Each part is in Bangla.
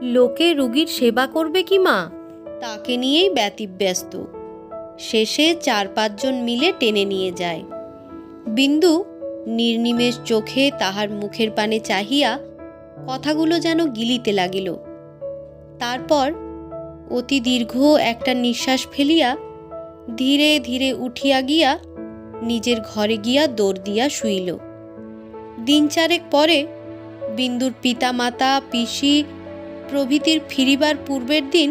লোকে রুগীর সেবা করবে কি মা, তাকে নিয়েই ব্যতিব্যস্ত। শেষে 4-5 জন মিলে টেনে নিয়ে যায়। বিন্দু নির্নিমেষ চোখে তাহার মুখের পানে চাহিয়া কথাগুলো যেন গিলিতে লাগিল। তারপর অতি দীর্ঘ একটা নিঃশ্বাস ফেলিয়া ধীরে ধীরে উঠিয়া গিয়া নিজের ঘরে গিয়া দৌড় দিয়া শুইল। 3-4 পরে বিন্দুর পিতা মাতা পিসি প্রভৃতির ফিরিবার পূর্বের দিন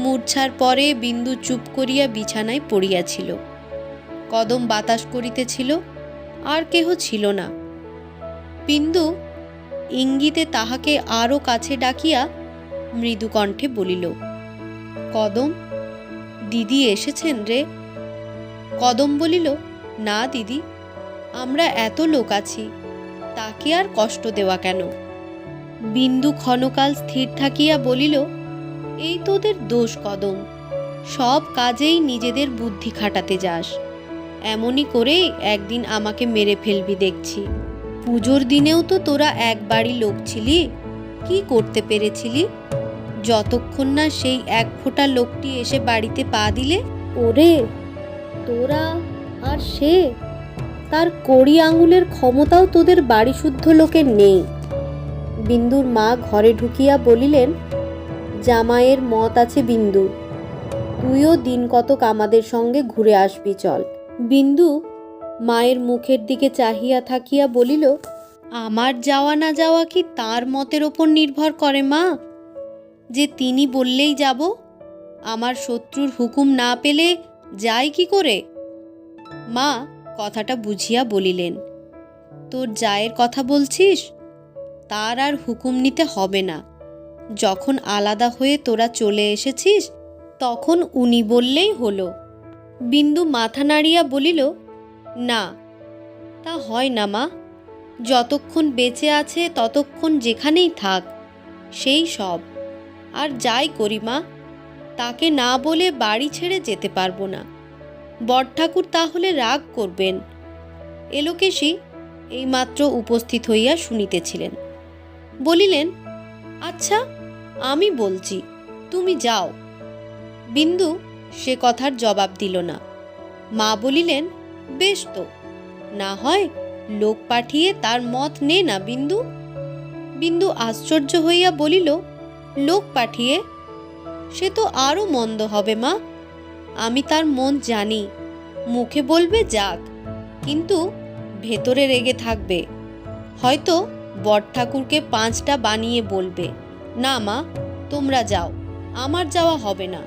মূর্ছার পরে বিন্দু চুপ করিয়া বিছানায় পড়িয়াছিল। কদম বাতাস করিতেছিল, আর কেহ ছিল না। বিন্দু ইঙ্গিতে তাহাকে আরও কাছে ডাকিয়া মৃদু কণ্ঠে বলিল, কদম, দিদি এসেছেন রে। কদম বলিল, না দিদি, আমরা এত লোক আছি, তাকে আর কষ্ট দেওয়া কেন। বিন্দু ক্ষণকাল স্থির থাকিয়া বলিল, এই তোদের দোষ কদম, সব কাজেই নিজেদের বুদ্ধি খাটাতে যাস। এমনই করেই একদিন আমাকে মেরে ফেলবি দেখছি। পুজোর দিনেও তো তোরা একবারই লোক ছিলি, কি করতে পেরেছিলি? যতক্ষণ না সেই 1 ফোঁটা লোকটি এসে বাড়িতে পা দিলে, ওরে তোরা আর সে, তার কড়ি আঙুলের ক্ষমতাও তোদের বাড়ি শুদ্ধ লোকের নেই। বিন্দুর মা ঘরে ঢুকিয়া বলিলেন, জামাইয়ের মত আছে বিন্দু, তুইও দিন কতক আমাদের সঙ্গে ঘুরে আসবি চল। বিন্দু মায়ের মুখের দিকে চাহিয়া থাকিয়া বলিল, আমার যাওয়া না যাওয়া কি তার মতের ওপর নির্ভর করে মা, যে তিনি বললেই যাব? আমার শত্রুর হুকুম না পেলে যাই কি করে? মা কথাটা বুঝিয়া বলিলেন, তোর জায়ের কথা বলছিস? তার আর হুকুম নিতে হবে না। যখন আলাদা হয়ে তোরা চলে এসেছিস তখন উনি বললেই হলো। বিন্দু মাথা নাড়িয়া বলিল, না, তা হয় না মা। যতক্ষণ বেঁচে আছে ততক্ষণ যেখানেই থাক, সেই সব। আর যাই করি মা, তাকে না বলে বাড়ি ছেড়ে যেতে পারবো না। বড়ঠাকুর তাহলে রাগ করবেন। এলোকেশী এইমাত্র উপস্থিত হইয়া শুনিতেছিলেন। বলিলেন, আচ্ছা, আমি বলছি, তুমি যাও। বিন্দু সে কথার জবাব দিল না। মা বলিলেন, বেশ তো, না হয় লোক পাঠিয়ে তার মত নে না বিন্দু। বিন্দু আশ্চর্য হইয়া বলিল, লোক পাঠিয়ে? সে তো আরও মন্দ হবে মা। আমি তার মন জানি, মুখে বলবে যাক, কিন্তু ভেতরে রেগে থাকবে। হয়তো বড়ঠাকুরকে 5টা বানিয়ে বলবে। না মা, তোমরা যাও, আমার যাওয়া হবে না।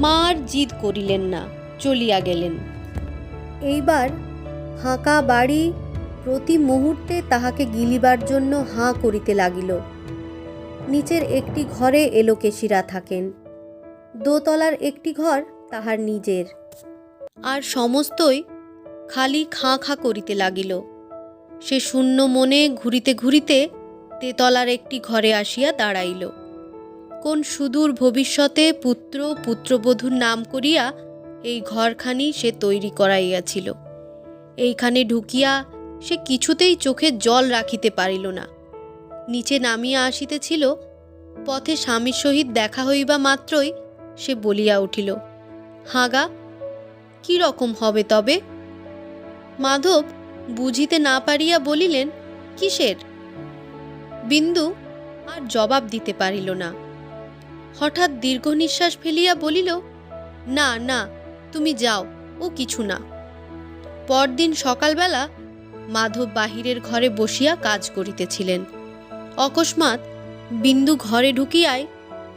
মা আর জিদ করিলেন না, চলিয়া গেলেন। এইবার হাঁকা বাড়ি প্রতি মুহূর্তে তাহাকে গিলিবার জন্য হাঁ করিতে লাগিল। নিচের একটি ঘরে এলোকেশীরা থাকেন, দোতলার একটি ঘর তাহার নিজের, আর সমস্তই খালি খাঁ খাঁ করিতে লাগিল। সে শূন্য মনে ঘুরিতে ঘুরিতে তেতলার একটি ঘরে আসিয়া দাঁড়াইল। কোন সুদূর ভবিষ্যতে পুত্র পুত্রবধূর নাম করিয়া এই ঘরখানি সে তৈরি করাইয়াছিল। এইখানে ঢুকিয়া সে কিছুতেই চোখে জল রাখিতে পারিল না। নিচে নামিয়া আসিতেছিল, পথে স্বামীর সহিত দেখা হইবা মাত্রই সে বলিয়া উঠিল, হাগা, কি রকম হবে তবে? মাধব বুঝিতে না পারিয়া বলিলেন, কিসের? বিন্দু আর জবাব দিতে পারিল না। হঠাৎ দীর্ঘ নিঃশ্বাস ফেলিয়া বলিল, না না, তুমি যাও, ও কিছু না। পরদিন সকালবেলা মাধব বাহিরের ঘরে বসিয়া কাজ করিতেছিলেন। অকস্মাৎ বিন্দু ঘরে ঢুকিয়ায়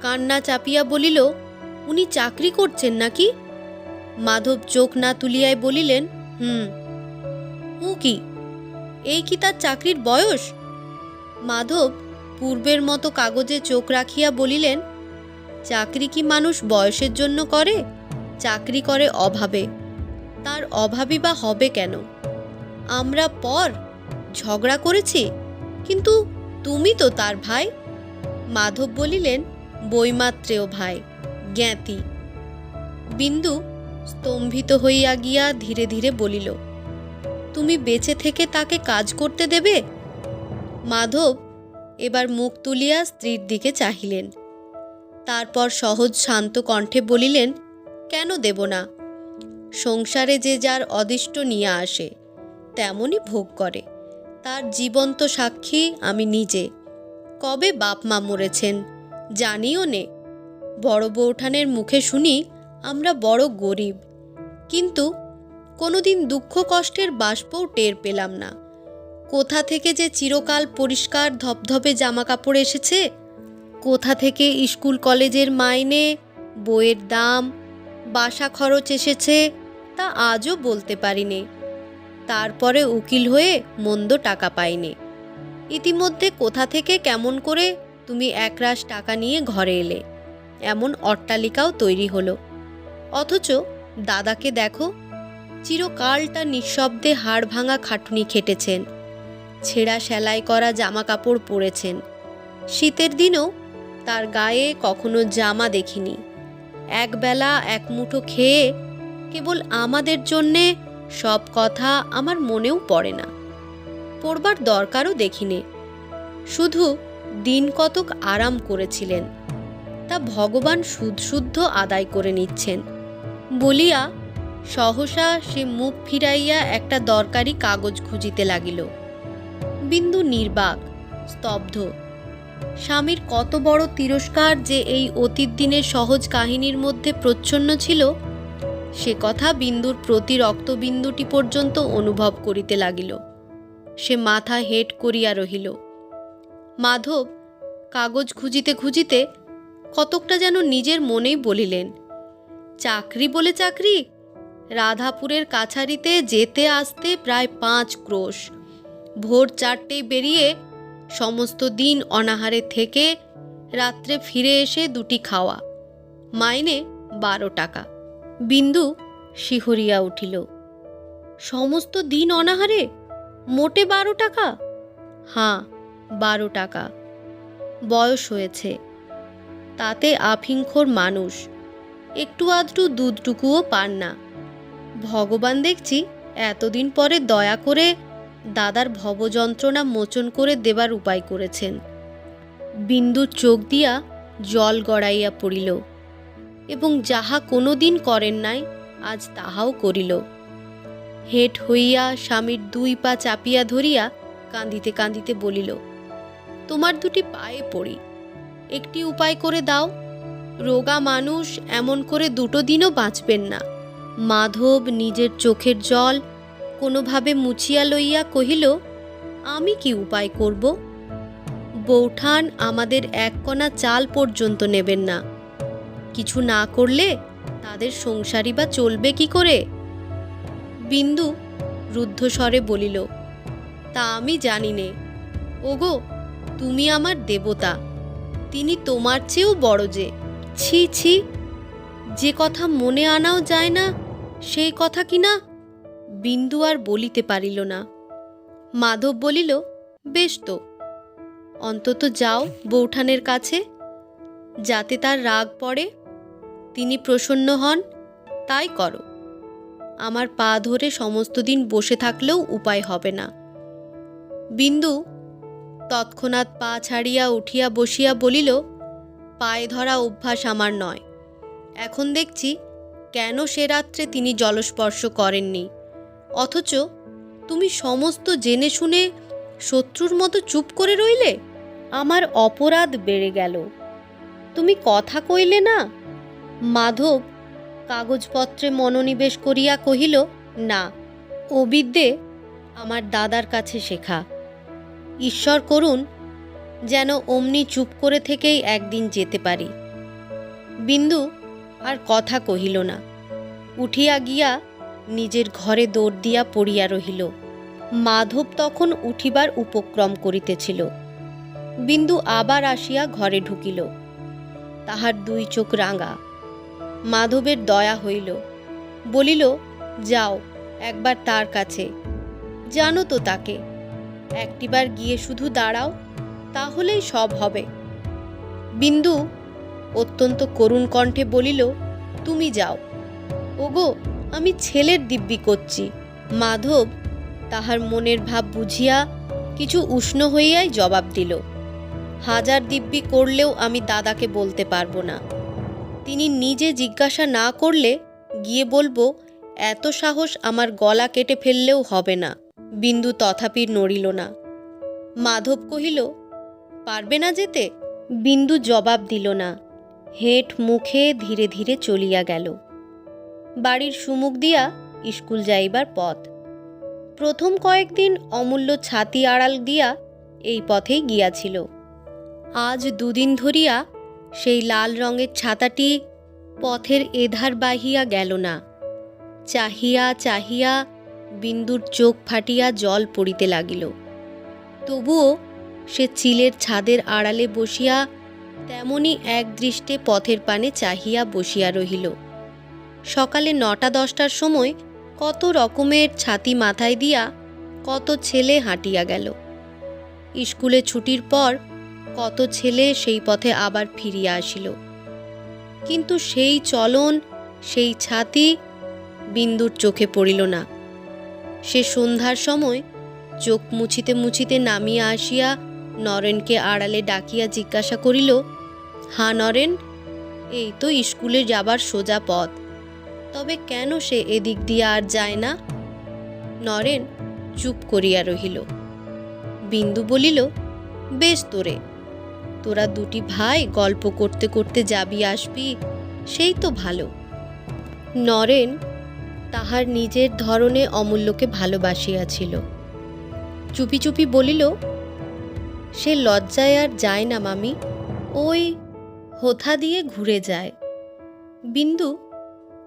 কান্না চাপিয়া বলিল, উনি চাকরি করছেন নাকি? মাধব চোখ না তুলিয়ায় বলিলেন, ও কি, এই কি তার চাকরির বয়স? মাধব পূর্বের মতো কাগজে চোখ রাখিয়া বলিলেন, চাকরি কি মানুষ বয়সের জন্য করে? চাকরি করে অভাবে। তার অভাবই বা হবে কেন? আমরা পর ঝগড়া করেছি, কিন্তু তুমি তো তার ভাই। মাধব বলিলেন, বইমাত্রেও ভাই, জ্ঞাতি। বিন্দু স্তম্ভিত হইয়া গিয়া ধীরে ধীরে বলিল, তুমি বেঁচে থেকে তাকে কাজ করতে দেবে? মাধব এবার মুখ তুলিয়া স্ত্রীর দিকে চাহিলেন। তারপর সহজ শান্ত কণ্ঠে বলিলেন, কেন দেব না? সংসারে যে যার অদিষ্ট নিয়ে আসে তেমনই ভোগ করে, তার জীবন্ত সাক্ষী আমি নিজে। কবে বাপ মা মরেছেন জানিও নে। বড় বৌঠানের মুখে শুনি আমরা বড় গরিব, কিন্তু কোনোদিন দুঃখ কষ্টের বাষ্পও টের পেলাম না। কোথা থেকে যে চিরকাল পরিষ্কার ধপধপে জামা কাপড় এসেছে, কোথা থেকে স্কুল কলেজের মাইনে, বইয়ের দাম, বাসা খরচ এসেছে তা আজও বলতে পারিনি। তারপরে উকিল হয়ে মন্দ টাকা পাইনি। ইতিমধ্যে কোথা থেকে কেমন করে তুমি একরাশ টাকা নিয়ে ঘরে এলে, এমন অট্টালিকাও তৈরি হলো। অথচ দাদাকে দেখো, চিরকালটা নিঃশব্দে হাড় ভাঙা খাটুনি খেটেছেন, ছেঁড়া সেলাই করা জামা কাপড় পরেছেন। শীতের দিনও তার গায়ে কখনো জামা দেখিনি। একবেলা এক মুঠো খেয়ে কেবল আমাদের জন্যে সব কথা আমার মনেও পড়ে না, পড়বার দরকারও দেখিনি। শুধু দিন কতক আরাম করেছিলেন, তা ভগবান শুদ্ধ আদায় করে নিচ্ছেন বলিয়া সহসা সে মুখ ফিরাইয়া একটা দরকারি কাগজ খুঁজিতে লাগিল। বিন্দু নির্বাক, স্তব্ধ। স্বামীর কত বড় তিরস্কার যে এই অতীত দিনের সহজ কাহিনীর মধ্যে প্রচ্ছন্ন ছিল, সে কথা বিন্দুর প্রতি রক্তবিন্দুটি পর্যন্ত অনুভব করিতে লাগিল। সে মাথা হেঁট করিয়া রহিল। মাধব কাগজ খুঁজিতে খুঁজিতে কতকটা যেন নিজের মনেই বলিলেন, চাকরি বলে চাকরি, রাধাপুরের কাছারিতে যেতে আসতে প্রায় 5 ক্রোশ। ভোর 4টেয় বেরিয়ে সমস্ত দিন অনাহারে থেকে রাত্রে ফিরে এসে 2টি খাওয়া, মাইনে 12 টাকা। বিন্দু শিহরিয়া উঠিল। সমস্ত দিন অনাহারে, মোটে 12 টাকা? হাঁ, 12 টাকা। বয়স হয়েছে, তাতে আফিংখোর মানুষ, একটু আধটু দুধটুকুও পান না। ভগবান দেখছি এতদিন পরে দয়া করে দাদার ভবযন্ত্রণা মোচন করে দেবার উপায় করেছেন। বিন্দুর চোখ দিয়া জল গড়াইয়া পড়িল, এবং যাহা কোনো দিন করেন নাই আজ তাহাও করিল। হেঁট হইয়া স্বামীর 2 পা চাপিয়া ধরিয়া কাঁদিতে কাঁদিতে বলিল, তোমার 2টি পায়ে পড়ি, একটি উপায় করে দাও। রোগা মানুষ এমন করে 2 দিনও বাঁচবেন না। মাধব নিজের চোখের জল কোনোভাবে মুছিয়া লইয়া কহিল, আমি কি উপায় করব? বৌঠান আমাদের 1 কণা চাল পর্যন্ত নেবেন না। কিছু না করলে তাদের সংসারই বা চলবে কি করে? বিন্দু রুদ্ধস্বরে বলিল, তা আমি জানি নে। ওগো, তুমি আমার দেবতা, তিনি তোমার চেয়েও বড় যে। ছি ছি, যে কথা মনে আনাও যায় না সেই কথা কিনা? বিন্দু আর বলিতে পারিল না। মাধব বলিল, বেশ তো, অন্তত যাও বৌঠানের কাছে, যাতে তার রাগ পড়ে, তিনি প্রসন্ন হন, তাই করো। আমার পা ধরে সমস্ত দিন বসে থাকলেও উপায় হবে না। বিন্দু তৎক্ষণাৎ পা ছাড়িয়া উঠিয়া বসিয়া বলিল, পায়ে ধরা অভ্যাস আমার নয়। এখন দেখছি কেন সে রাত্রে তিনি জলস্পর্শ করেননি, অথচ তুমি সমস্ত জেনে শুনে শত্রুর মতো চুপ করে রইলে। আমার অপরাধ বেড়ে গেল। তুমি কথা কইলে না? মাধব কাগজপত্রে মনোনিবেশ করিয়া কহিল, না, ও বিদ্যে আমার দাদার কাছে শেখা। ঈশ্বর করুন যেন অমনি চুপ করে থেকেই একদিন যেতে পারি। বিন্দু আর কথা কহিল না, উঠিয়া গিয়া নিজের ঘরে দৌড় দিয়া পড়িয়া রহিল। মাধব তখন উঠিবার উপক্রম করিতেছিল। বিন্দু আবার আসিয়া ঘরে ঢুকিল। তাহার 2 চোখ রাঙা। মাধবের দয়া হইল, বলিল, যাও একবার তার কাছে, জানো তো তাকে, একটিবার গিয়ে শুধু দাঁড়াও, তাহলেই সব হবে। বিন্দু অত্যন্ত করুণ কণ্ঠে বলিল, তুমি যাও। ওগো, আমি ছেলের দিব্যি করছি। মাধব তাহার মনের ভাব বুঝিয়া কিছু উষ্ণ হইয়াই জবাব দিল, হাজার দিব্যি করলেও আমি দাদাকে বলতে পারবো না। তিনি নিজে জিজ্ঞাসা না করলে গিয়ে বলবো এত সাহস আমার গলা কেটে ফেললেও হবে না। বিন্দু তথাপি নড়িল না। মাধব কহিল, পারবে না যেতে? বিন্দু জবাব দিল না। হেঁট মুখে ধীরে ধীরে চলিয়া গেল। বাড়ির সুমুখ দিয়া স্কুল যাইবার পথ। প্রথম কয়েকদিন অমূল্য ছাতি আড়াল দিয়া এই পথেই গিয়াছিল। আজ দুদিন ধরিয়া সেই লাল রঙের ছাতাটি পথের এধার বাহিয়া গেল না। চাহিয়া চাহিয়া বিন্দুর চোখ ফাটিয়া জল পড়িতে লাগিল। তবুও সে চিলের ছাদের আড়ালে বসিয়া তেমনি একদৃষ্টে পথের পানে চাহিয়া বসিয়া রহিল। সকালে 9টা-10টার সময় কত রকমের ছাতি মাথায় দিয়া কত ছেলে হাঁটিয়া গেল। স্কুলে ছুটির পর কত ছেলে সেই পথে আবার ফিরিয়া আসিল। কিন্তু সেই চলন, সেই ছাতি বিন্দুর চোখে পড়িল না। সে সন্ধ্যার সময় চোখ মুছিতে মুছিতে নামিয়া আসিয়া নরেনকে আড়ালে ডাকিয়া জিজ্ঞাসা করিল, হ্যাঁ নরেন, এই তো স্কুলে যাবার সোজা পথ, তবে কেন সে এদিক দিয়ে আর যায় না? নরেন চুপ করিয়া রহিল। বিন্দু বলিল, বেশ তোরা দুটি ভাই গল্প করতে করতে যাবি আসবি, সেই তো ভালো। নরেন তাহার নিজের ধরনে অমূল্যকে ভালোবাসিয়াছিল। চুপি চুপি বলিল, সে লজ্জায় আর যায় না মামি, ওই হোথা দিয়ে ঘুরে যায়। বিন্দু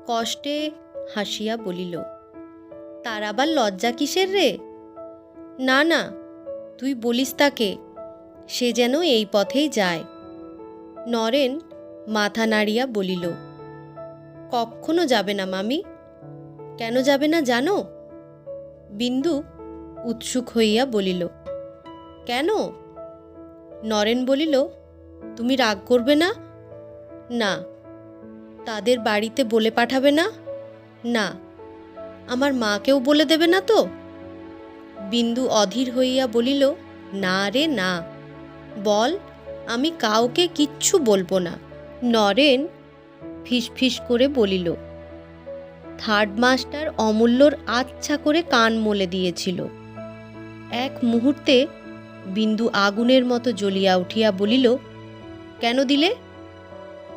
কষ্টে হাসিয়া বলিল, তার আবার লজ্জা কিসের রে? না না, তুই বলিস তাকে, সে যেন এই পথেই যায়। নরেন মাথা নাড়িয়া বলিল, কখনো যাবে না মামি। কেন যাবে না জানো? বিন্দু উৎসুক হইয়া বলিল, কেন? নরেন বলিল, তুমি রাগ করবে না? না। তাদের বাড়িতে বলে পাঠাবে না? না। আমার মাকেও বলে দেবে না তো? বিন্দু অধীর হইয়া বলিল, না রে না, বল, আমি কাউকে কিচ্ছু বলবো না। নরেন ফিসফিস করে বলিল, থার্ড মাস্টার অমূল্যর আচ্ছা করে কান মলে দিয়েছিল। এক মুহূর্তে বিন্দু আগুনের মতো জ্বলিয়া উঠিয়া বলিল, কেন দিলে?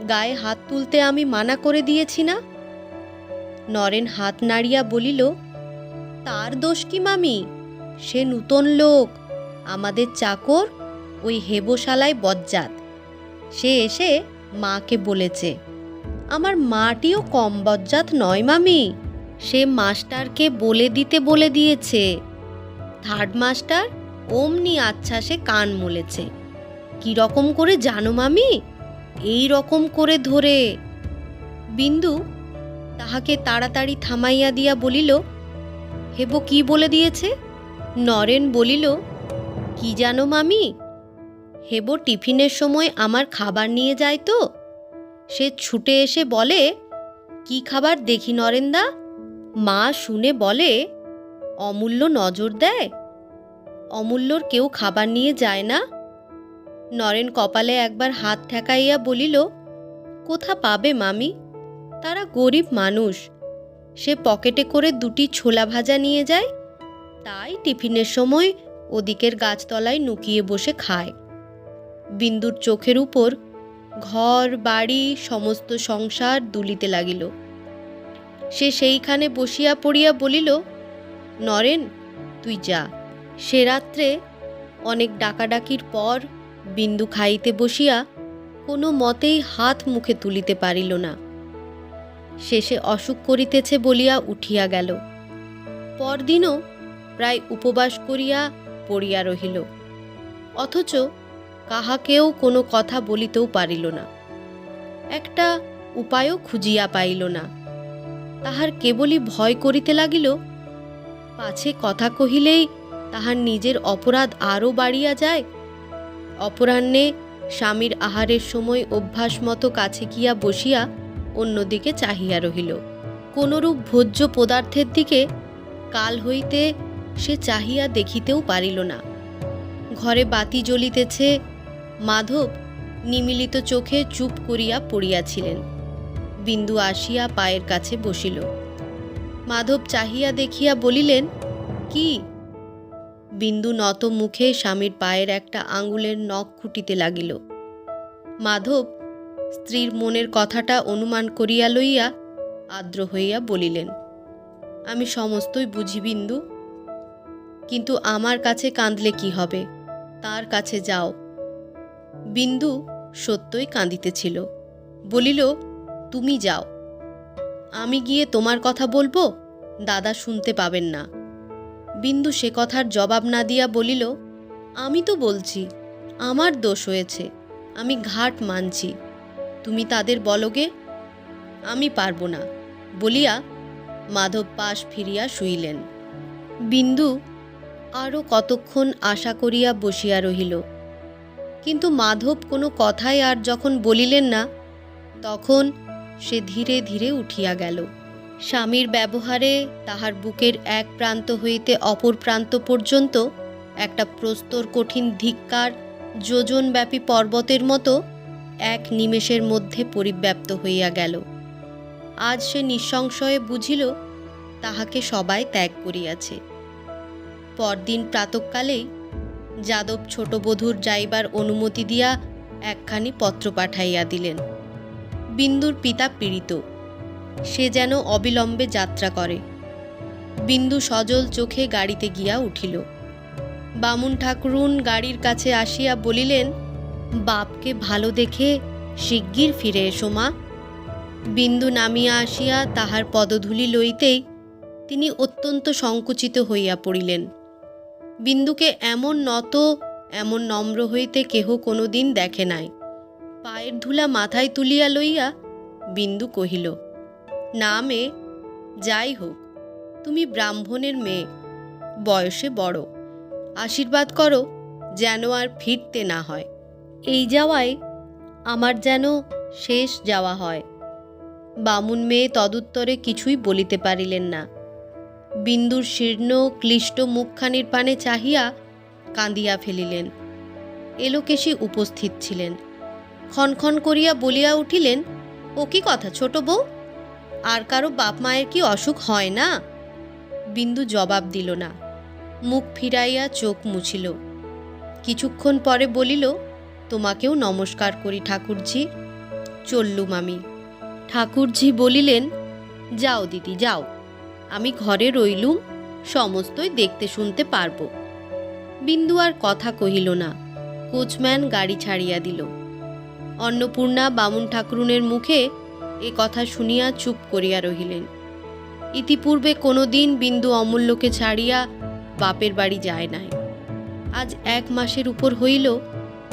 গায়ে হাত তুলতে আমি মানা করে দিয়েছি না? নরেন হাত নাড়িয়া বলিল, তার দোষ কি মামি? সে নূতন লোক, আমাদের চাকর, ওই হেবশালায় বজ্জাত। সে এসে মাকে বলেছে। আমার মাটিও কম বজ্জাত নয় মামি, সে মাস্টারকে বলে দিয়েছে। থার্ড মাস্টার অমনি আচ্ছাসে কান মলেছে। কি রকম করে জানো মামি? এই রকম করে ধরে। বিন্দু তাহাকে তাড়াতাড়ি থামাইয়া দিয়া বলিল, হেবো কি বলে দিয়েছে? নরেন বলিল, কি জানো মামি? হেবো টিফিনের সময় আমার খাবার নিয়ে যায় তো, সে ছুটে এসে বলে, কি খাবার দেখি নরেনদা? মা শুনে বলে, অমূল্য নজর দেয়। অমূল্যর কেউ খাবার নিয়ে যায় না? নরেন কপালে একবার হাত ঠেকাইয়া বলিল, কোথা পাবে মামি, তারা গরিব মানুষ। সে পকেটে করে 2টি ছোলা ভাজা নিয়ে যায়, তাই টিফিনের সময় ওদিকের গাছতলায় নুকিয়ে বসে খায়। বিন্দুর চোখের উপর ঘর বাড়ি সমস্ত সংসার দুলিতে লাগিল। সে সেইখানে বসিয়া পড়িয়া বলিল, নরেন তুই যা। সে রাত্রে অনেক ডাকাডাকির পর বিন্দু খাইতে বসিয়া কোনো মতেই হাত মুখে তুলিতে পারিল না। শেষে অসুখ করিতেছে বলিয়া উঠিয়া গেল। পরদিনও প্রায় উপবাস করিয়া পড়িয়া রহিল, অথচ কাহাকেও কোনো কথা বলিতেও পারিল না। একটা উপায়ও খুঁজিয়া পাইল না। তাহার কেবলই ভয় করিতে লাগিল, পাছে কথা কহিলেই তাহার নিজের অপরাধ আরও বাড়িয়া যায়। অপরাহ্নে স্বামীর আহারের সময় অভ্যাস মতো কাছে গিয়া বসিয়া অন্যদিকে চাহিয়া রহিল। কোনরূপ ভোজ্য পদার্থের দিকে কাল হইতে সে চাহিয়া দেখিতেও পারিল না। ঘরে বাতি জ্বলিতেছে, মাধব নিমিলিত চোখে চুপ করিয়া পড়িয়াছিলেন। বিন্দু আসিয়া পায়ের কাছে বসিল। মাধব চাহিয়া দেখিয়া বলিলেন, কি? বিন্দু নত মুখে স্বামীর পায়ের একটা আঙুলের নখ খুঁটিতে লাগিল। মাধব স্ত্রীর মনের কথাটা অনুমান করিয়া লইয়া আর্দ্র হইয়া বলিলেন, আমি সমস্তই বুঝি বিন্দু, কিন্তু আমার কাছে কাঁদলে কি হবে? তার কাছে যাও। বিন্দু সত্যই কাঁদিতেছিল। বলিল, তুমি যাও, আমি গিয়ে তোমার কথা বলবো? দাদা শুনতে পাবেন না। বিন্দু সে কথার জবাব না দিয়া বলিল, আমি তো বলছি আমার দোষ হয়েছে, আমি ঘাট মানছি, তুমি তাদের বলগে। আমি পারবো না বলিয়া মাধব পাশ ফিরিয়া শুইলেন। বিন্দু আরও কতক্ষণ আশা করিয়া বসিয়া রহিল, কিন্তু মাধব কোনো কথাই আর যখন বলিলেন না, তখন সে ধীরে ধীরে উঠিয়া গেল। স্বামীর ব্যবহারে তাহার বুকের এক প্রান্ত হইতে অপর প্রান্ত পর্যন্ত একটা প্রস্তর কঠিন ধিক্কার যোজনব্যাপী পর্বতের মতো এক নিমেষের মধ্যে পরিব্যাপ্ত হইয়া গেল। আজ সে নিঃসংশয়ে বুঝিল তাহাকে সবাই ত্যাগ করিয়াছে। পরদিন প্রাতঃকালেই যাদব ছোট বধূর যাইবার অনুমতি দিয়া একখানি পত্র পাঠাইয়া দিলেন। বিন্দুর পিতা পীড়িত, সে যেন অবিলম্বে যাত্রা করে। বিন্দু সজল চোখে গাড়িতে গিয়া উঠিল। বামুন ঠাকুরুন গাড়ির কাছে আসিয়া বলিলেন, বাপকে ভালো দেখে শিগগির ফিরে এসো মা। বিন্দু নামিয়া আসিয়া তাহার পদধূলি লইতেই তিনি অত্যন্ত সংকুচিত হইয়া পড়িলেন। বিন্দুকে এমন নত, এমন নম্র হইতে কেহ কোনো দিন দেখে নাই। পায়ের ধুলা মাথায় তুলিয়া লইয়া বিন্দু কহিল, না মেয়ে, যাই হোক, তুমি ব্রাহ্মণের মেয়ে, বয়সে বড়, আশীর্বাদ করো যেন আর ফিরতে না হয়। এই যাওয়ায় আমার যেন শেষ যাওয়া হয়। বামুন মেয়ে তদুত্তরে কিছুই বলিতে পারিলেন না। বিন্দুর শীর্ণ ক্লিষ্ট মুখখানির পানে চাহিয়া কাঁদিয়া ফেলিলেন। এলোকেশী উপস্থিত ছিলেন। ক্ষণক্ষণ করিয়া বলিয়া উঠিলেন, ও কি কথা ছোট বউ, আর কারো বাপ মায়ের কি অসুখ হয় না? বিন্দু জবাব দিল না, মুখ ফিরাইয়া চোখ মুছিল। কিছুক্ষণ পরে বলিল, তোমাকেও নমস্কার করি ঠাকুরঝি, চললুম আমি। ঠাকুরঝি বলিলেন, যাও দিদি যাও, আমি ঘরে রইলুম, সমস্তই দেখতে শুনতে পারব। বিন্দু আর কথা কহিল না। কোচম্যান গাড়ি ছাড়িয়া দিল। অন্নপূর্ণা বামুন ঠাকুরুনের মুখে এ কথা শুনিয়া চুপ করিয়া রহিলেন। ইতিপূর্বে কোনো দিন বিন্দু অমূল্যকে ছাড়িয়া বাপের বাড়ি যায় নাই। আজ 1 মাসের উপর হইল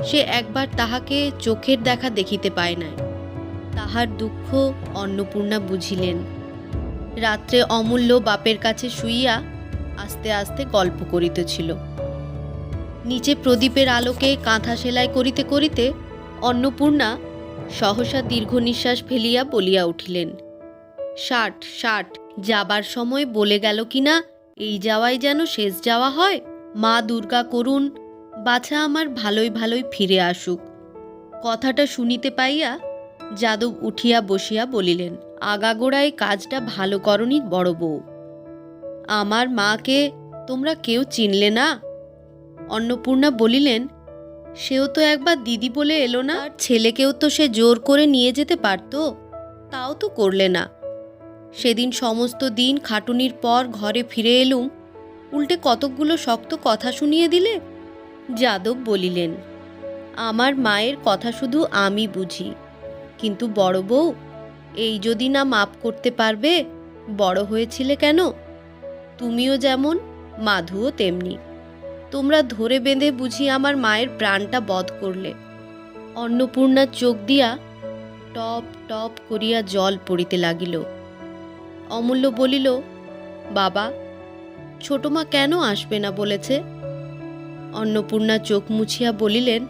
সে একবার তাহাকে চোখের দেখা দেখিতে পায় নাই। তাহার দুঃখ অন্নপূর্ণা বুঝিলেন। রাত্রে অমূল্য বাপের কাছে শুইয়া আস্তে আস্তে গল্প করিতেছিল। নিচে প্রদীপের আলোকে কাঁথা সেলাই করিতে করিতে অন্নপূর্ণা সহসা দীর্ঘ নিঃশ্বাস ফেলিয়া বলিয়া উঠিলেন, 60 যাবার সময় বলে গেল কিনা এই যাওয়াই যেন শেষ যাওয়া হয়। মা দুর্গা করুন, বাছা আমার ভালোই ভালোই ফিরে আসুক। কথাটা শুনিতে পাইয়া যাদব উঠিয়া বসিয়া বলিলেন, আগাগোড়ায় কাজটা ভালো করনি বড় বউ। আমার মাকে তোমরা কেউ চিনলে না? অন্নপূর্ণা বলিলেন, সেও তো একবার দিদি বলে এলো না? আর ছেলেকেও তো সে জোর করে নিয়ে যেতে পারত, তাও তো করলে না। সেদিন সমস্ত দিন খাটুনির পর ঘরে ফিরে এলুম, উল্টে কতকগুলো শক্ত কথা শুনিয়ে দিলে। যাদব বলিলেন, আমার মায়ের কথা শুধু আমি বুঝি, কিন্তু বড় বউ এই যদি না মাপ করতে পারবে, বড় হয়েছিলে কেন? তুমিও যেমন, মাধুও তেমনি। তোমরা ধরে বেঁধে বুঝি আমার মায়ের প্রাণটা বধ করলে। অন্নপূর্ণার চোখ দিয়া টপ টপ করিয়া জল পড়িতে লাগিল। অমূল্য বলিল, বাবা, ছোট মা কেন আসবে না বলেছে? অন্নপূর্ণা চোখ মুছিয়া বলিলেন,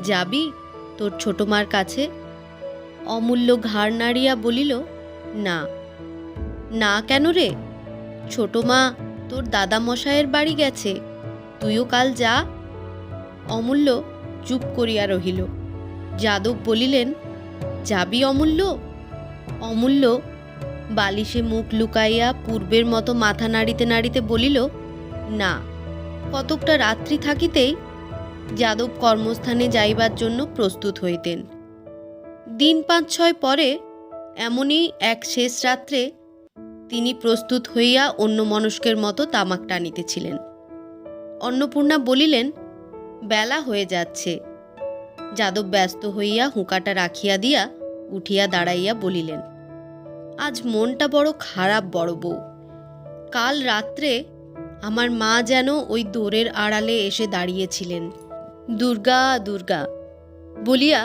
যাবি তোর ছোট মার কাছে? অমূল্য ঘাড় নাড়িয়া বলিল, না। না কেন রে? ছোট মা তোর দাদামশায়ের বাড়ি গেছে, তুইও কাল যা। অমূল্য চুপ করিয়া রহিল। যাদব বলিলেন, যাবি অমূল্য? অমূল্য বালিশে মুখ লুকাইয়া পূর্বের মতো মাথা নাড়িতে নাড়িতে বলিল, না। কতকটা রাত্রি থাকিতেই যাদব কর্মস্থানে যাইবার জন্য প্রস্তুত হইতেন। দিন ৫-৬ পরে এমনই এক শেষ রাত্রে তিনি প্রস্তুত হইয়া অন্যমনস্কের মতো তামাক টানিতেছিলেন। অন্নপূর্ণা বলিলেন, বেলা হয়ে যাচ্ছে। যাদব ব্যস্ত হইয়া হুঁকাটা রাখিয়া দিয়া উঠিয়া দাঁড়াইয়া বলিলেন, আজ মনটা বড় খারাপ বড় বউ। কাল রাত্রে আমার মা যেন ওই দোরের আড়ালে এসে দাঁড়িয়েছিলেন। দুর্গা দুর্গা বলিয়া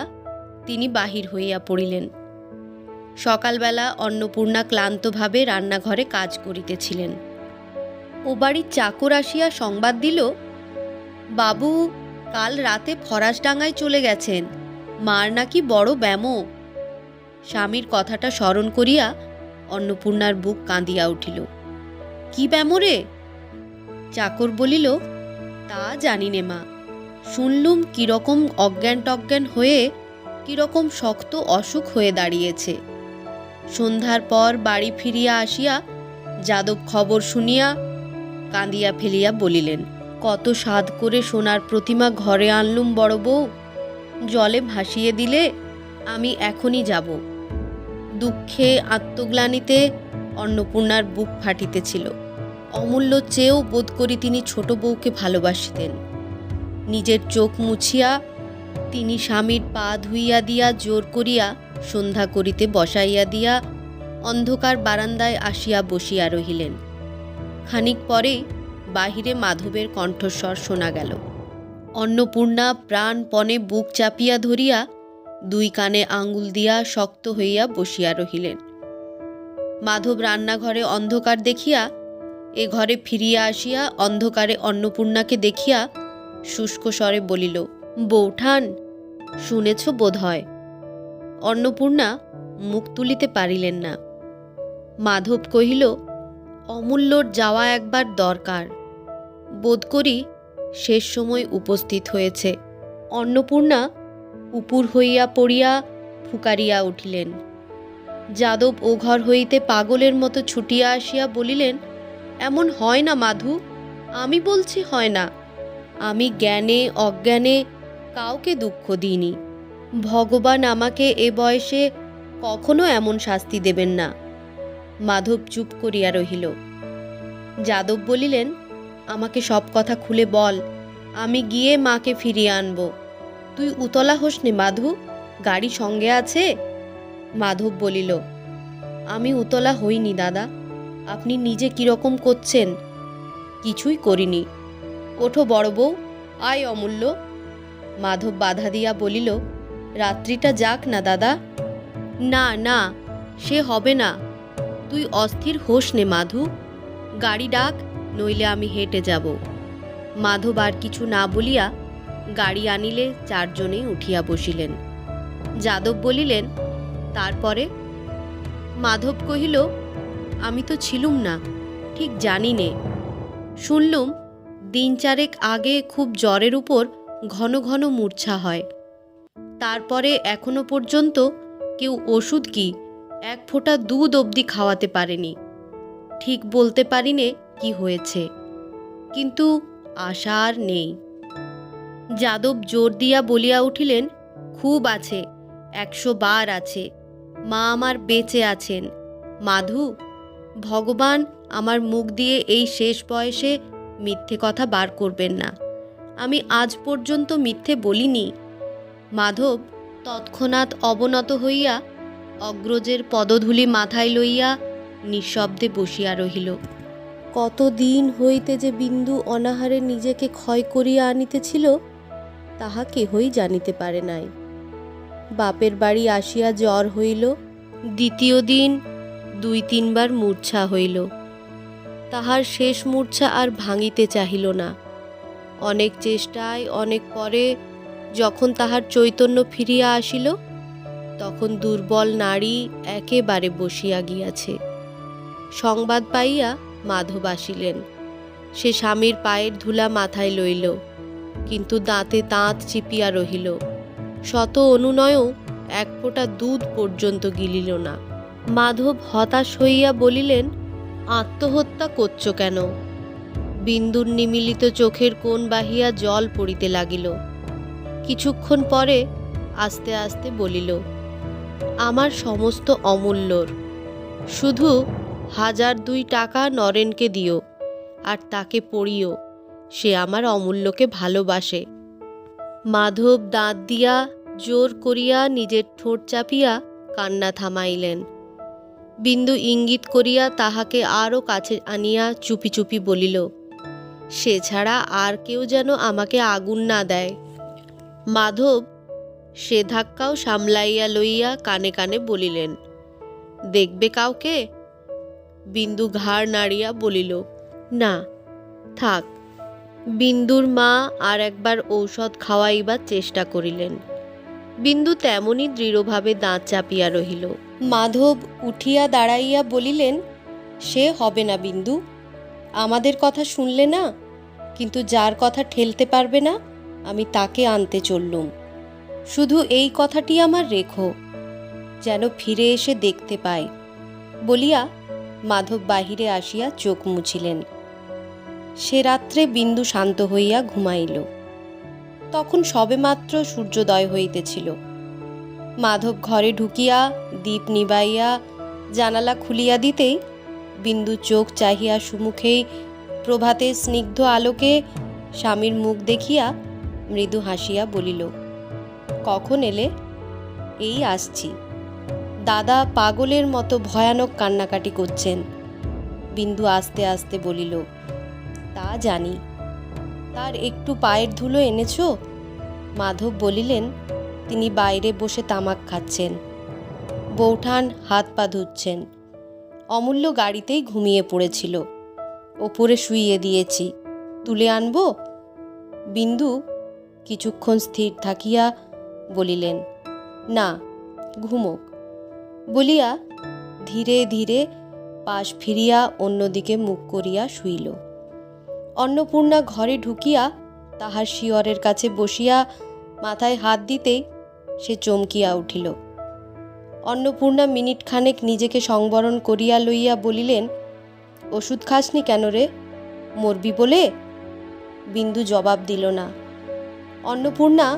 তিনি বাহির হইয়া পড়িলেন। সকালবেলা অন্নপূর্ণা ক্লান্তভাবে রান্নাঘরে কাজ করিতেছিলেন। ও বাড়ির চাকর আসিয়া সংবাদ দিল, বাবু কাল রাতে ফরাসডাঙ্গায় চলে গেছেন, মার নাকি বড় ব্যামো। স্বামীর কথাটা স্মরণ করিয়া অন্নপূর্ণার বুক কাঁদিয়া উঠিল। কি ব্যামো রে? চাকর বলিল, তা জানি নে মা, শুনলুম কিরকম অজ্ঞান টজ্ঞান হয়ে কিরকম শক্ত অসুখ হয়ে দাঁড়িয়েছে। সন্ধ্যার পর বাড়ি ফিরিয়া আসিয়া যাদব খবর শুনিয়া কাঁদিয়া ফেলিয়া বলিলেন, কত সাধ করে সোনার প্রতিমা ঘরে আনলুম বড় বউ, জলে ভাসিয়ে দিলে। আমি এখনই যাব। দুঃখে আত্মগ্লানিতে অন্নপূর্ণার বুক ফাটিতেছিল। অমূল্য চেয়েও বোধ করি তিনি ছোট বউকে ভালোবাসিতেন। নিজের চোখ মুছিয়া তিনি স্বামীর পা ধুইয়া দিয়া জোর করিয়া সন্ধ্যা করিতে বসাইয়া দিয়া অন্ধকার বারান্দায় আসিয়া বসিয়া রহিলেন। খানিক পরেই বাহিরে মাধবের কণ্ঠস্বর শোনা গেল। অন্নপূর্ণা প্রাণপণে বুক চাপিয়া ধরিয়া দুই কানে আঙ্গুল দিয়া শক্ত হইয়া বসিয়া রহিলেন। মাধব রান্নাঘরে অন্ধকার দেখিয়া এ ঘরে ফিরিয়া আসিয়া অন্ধকারে অন্নপূর্ণাকে দেখিয়া শুষ্ক স্বরে বলিল, বৌঠান, শুনেছ বোধ হয়। অন্নপূর্ণা মুখ তুলিতে পারিলেন না। মাধব কহিল, অমূল্যর যাওয়া একবার দরকার, বোধ করি শেষ সময় উপস্থিত হয়েছে। অন্নপূর্ণা উপুর হইয়া পড়িয়া ফুকারিয়া উঠিলেন। যাদব ও ঘর হইতে পাগলের মতো ছুটিয়া আসিয়া বলিলেন, এমন হয় না মাধু, আমি বলছি হয় না। আমি জ্ঞানে অজ্ঞানে কাউকে দুঃখ দিইনি। ভগবান আমাকে এ বয়সে কখনো এমন শাস্তি দেবেন না। মাধব চুপ করিয়া রহিল। যাদব বলিলেন, আমাকে সব কথা খুলে বল, আমি গিয়ে মাকে ফিরিয়ে আনব। তুই উতলা হোস নে মাধু, গাড়ি সঙ্গে আছে? মাধব বলিল, আমি উতলা হইনি দাদা, আপনি নিজে কিরকম করছেন? কিছুই করিনি। ওঠো বড় বউ, আয় অমূল্য। মাধব বাধা দিয়া বলিল, রাত্রিটা যাক না দাদা। না না, সে হবে না। তুই অস্থির হোস নে মাধু, গাড়ি ডাক, নইলে আমি হেঁটে যাব। মাধব আর কিছু না বলিয়া গাড়ি আনিলে চারজনেই উঠিয়া বসিলেন। যাদব বলিলেন, তারপরে? মাধব কহিল, আমি তো ছিলুম না, ঠিক জানি নে। শুনলুম দিন চারেক আগে খুব জ্বরের উপর ঘন ঘন মূর্ছা হয়। তারপরে এখনো পর্যন্ত কেউ ওষুধ কি এক ফোঁটা দুধ অবধি খাওয়াতে পারেনি। ঠিক বলতে পারি নে কি হয়েছে, কিন্তু আশা আর নেই। যাদব জোর দিয়া বলিয়া উঠিলেন, খুব আছে, 100 বার আছে। মা আমার বেঁচে আছেন। মাধু, ভগবান আমার মুখ দিয়ে এই শেষ বয়সে মিথ্যে কথা বার করবেন না। আমি আজ পর্যন্ত মিথ্যে বলিনি। মাধব তৎক্ষণাৎ অবনত হইয়া অগ্রজের পদধূলি মাথায় লইয়া নিঃশব্দে বসিয়া রহিল। কতদিন হইতে যে বিন্দু অনাহারে নিজেকে ক্ষয় করিয়া আনিতেছিল তাহা কেহই জানিতে পারে নাই। বাপের বাড়ি আসিয়া জ্বর হইল, দ্বিতীয় দিন 2-3 বার মূর্ছা হইল। তাহার শেষ মূর্ছা আর ভাঙিতে চাহিল না। অনেক চেষ্টায় অনেক পরে যখন তাহার চৈতন্য ফিরিয়া আসিল, তখন দুর্বল নারী একেবারে বসিয়া গিয়াছে। সংবাদ পাইয়া মাধব আসিলেন। সে স্বামীর পায়ের ধুলা মাথায় লইল। কিন্তু দাঁতে দাঁত চিপিয়া রহিল। শত অনুনয়েও এক ফোঁটা দুধ পর্যন্ত গিলিল না। মাধব হতাশ হইয়া বলিলেন, আত্মহত্যা করছ কেন? বিন্দুর নিমিলিত চোখের কোণ বাহিয়া জল পড়িতে লাগিল। কিছুক্ষণ পরে আস্তে আস্তে বলিল, আমার সমস্ত অমূল্যর, শুধু 1002 টাকা নরেনকে দিও, আর তাকে পড়িও, সে আমার অমূল্যকে ভালোবাসে। মাধব দাঁত দিয়া জোর করিয়া নিজের ঠোঁট চাপিয়া কান্না থামাইলেন। বিন্দু ইঙ্গিত করিয়া তাহাকে আরও কাছে আনিয়া চুপি চুপি বলিল, সে ছাড়া আর কেউ যেন আমাকে আগুন না দেয়। মাধব সে ধাক্কাও সামলাইয়া লইয়া কানে কানে বলিলেন, দেখবে কাউকে? বিন্দু ঘাড় নাড়িয়া বলিল, না, থাক। বিন্দুর মা আর একবার ঔষধ খাওয়াইবার চেষ্টা করিলেন। বিন্দু তেমনি দৃঢ়ভাবে দাঁত চাপিয়া রহিল। মাধব উঠিয়া দাঁড়াইয়া বলিলেন, সে হবে না বিন্দু, আমাদের কথা শুনলে না, কিন্তু যার কথা ঠেলতে পারবে না আমি তাকে আনতে চললুম। শুধু এই কথাটি আমার রেখো, যেন ফিরে এসে দেখতে পাই। বলিয়া মাধব বাহিরে আসিয়া চোখ মুছিলেন। সে রাত্রে বিন্দু শান্ত হইয়া ঘুমাইল। তখন সবেমাত্র সূর্যোদয় হইতেছিল। মাধব ঘরে ঢুকিয়া দীপ নিবাইয়া জানালা খুলিয়া দিতেই বিন্দু চোখ চাহিয়া সুমুখেই প্রভাতের স্নিগ্ধ আলোকে স্বামীর মুখ দেখিয়া মৃদু হাসিয়া বলিল, কখন এলে? এই আসছি। দাদা পাগলের মতো ভয়ানক কান্নাকাটি করছেন। বিন্দু আস্তে আস্তে বলিল, তা জানি। তার একটু পায়ের ধুলো এনেছ? মাধব বলিলেন, তিনি বাইরে বসে তামাক খাচ্ছেন। বৌঠান হাত পা ধুচ্ছেন। অমূল্য গাড়িতেই ঘুমিয়ে পড়েছিল, ওপরে শুইয়ে দিয়েছি, তুলে আনবো? বিন্দু কিছুক্ষণ স্থির থাকিয়া বলিলেন, না, ঘুমোক। বলিয়া ধীরে ধীরে পাশ ফিরিয়া অন্যদিকে মুখ করিয়া শুইল। অন্নপূর্ণা ঘরে ঢুকিয়া তাহার শিয়রের কাছে বসিয়া মাথায় হাত দিতেই সে চমকিয়া উঠিল। অন্নপূর্ণা মিনিট খানেক নিজেকে সংবরণ করিয়া লইয়া বলিলেন, ওষুধ খাসনি কেন রে? মরবি বলে? বিন্দু জবাব দিল না। অন্নপূর্ণা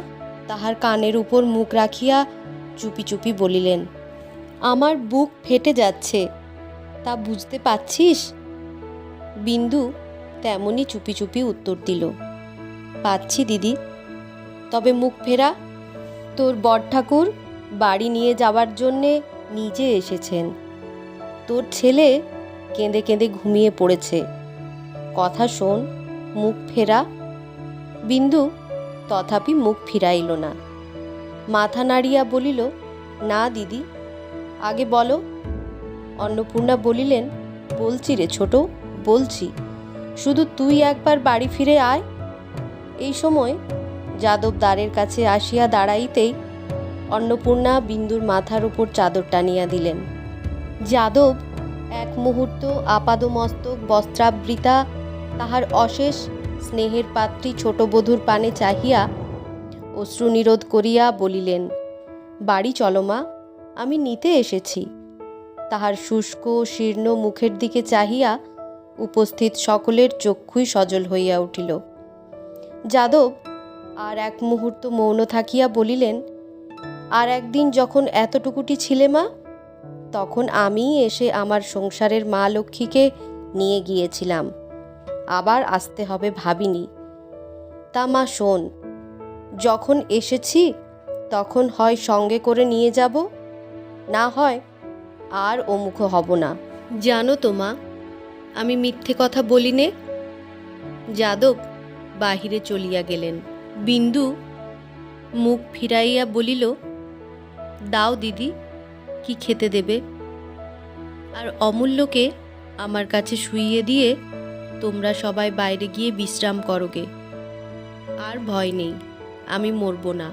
তাহার কানের উপর মুখ রাখিয়া চুপি চুপি বলিলেন, আমার বুক ফেটে যাচ্ছে, তা বুঝতে পাচ্ছিস? বিন্দু তেমনি চুপি চুপি উত্তর দিল, পাচ্ছি দিদি। তবে মুখ ফেরা? তোর বড়ঠাকুর বাড়ি নিয়ে যাবার জন্যে নিজে এসেছেন। তোর ছেলে কেঁদে কেঁদে ঘুমিয়ে পড়েছে। কথা শোন, মুখ ফেরা। বিন্দু তথাপি মুখ ফিরাইল না। মাথা নাড়িয়া বলিল, না দিদি, আগে বলো। অন্নপূর্ণা বলিলেন, বলছি রে ছোট, বলছি, শুধু তুই একবার বাড়ি ফিরে আয়। এই সময় যাদব দ্বারের কাছে আসিয়া দাঁড়াইতেই অন্নপূর্ণা বিন্দুর মাথার উপর চাদর টানিয়া দিলেন। যাদব এক মুহূর্ত আপাদমস্তক বস্ত্রাবৃতা তাহার অশেষ স্নেহের পাত্রী ছোট বধূর পানে চাহিয়া অশ্রুনিরোধ করিয়া বলিলেন, বাড়ি চলো মা, আমি নিতে এসেছি। তাহার শুষ্ক শীর্ণ মুখের দিকে চাহিয়া উপস্থিত সকলের চক্ষুই সজল হইয়া উঠিল। যাদব আর এক মুহূর্ত মৌন থাকিয়া বলিলেন, আর একদিন যখন এতটুকুটি ছিলে মা, তখন আমিই এসে আমার সংসারের মা লক্ষ্মীকে নিয়ে গিয়েছিলাম। আবার আসতে হবে ভাবিনি। তা মা শোন, যখন এসেছি তখন হয় সঙ্গে করে নিয়ে যাব, না হয় আর ওমুখ হব না। জানো তো মা, আমি মিথ্যে কথা বলি নে। যাদব বাহিরে চলিয়া গেলেন। বিন্দু মুখ ফিরাইয়া বলিল, দাও দিদি, কি খেতে দেবে? আর অমূল্যকে আমার কাছে শুইয়ে দিয়ে তোমরা সবাই বাইরে গিয়ে বিশ্রাম করোগে। আর ভয় নেই, আমি মরব না।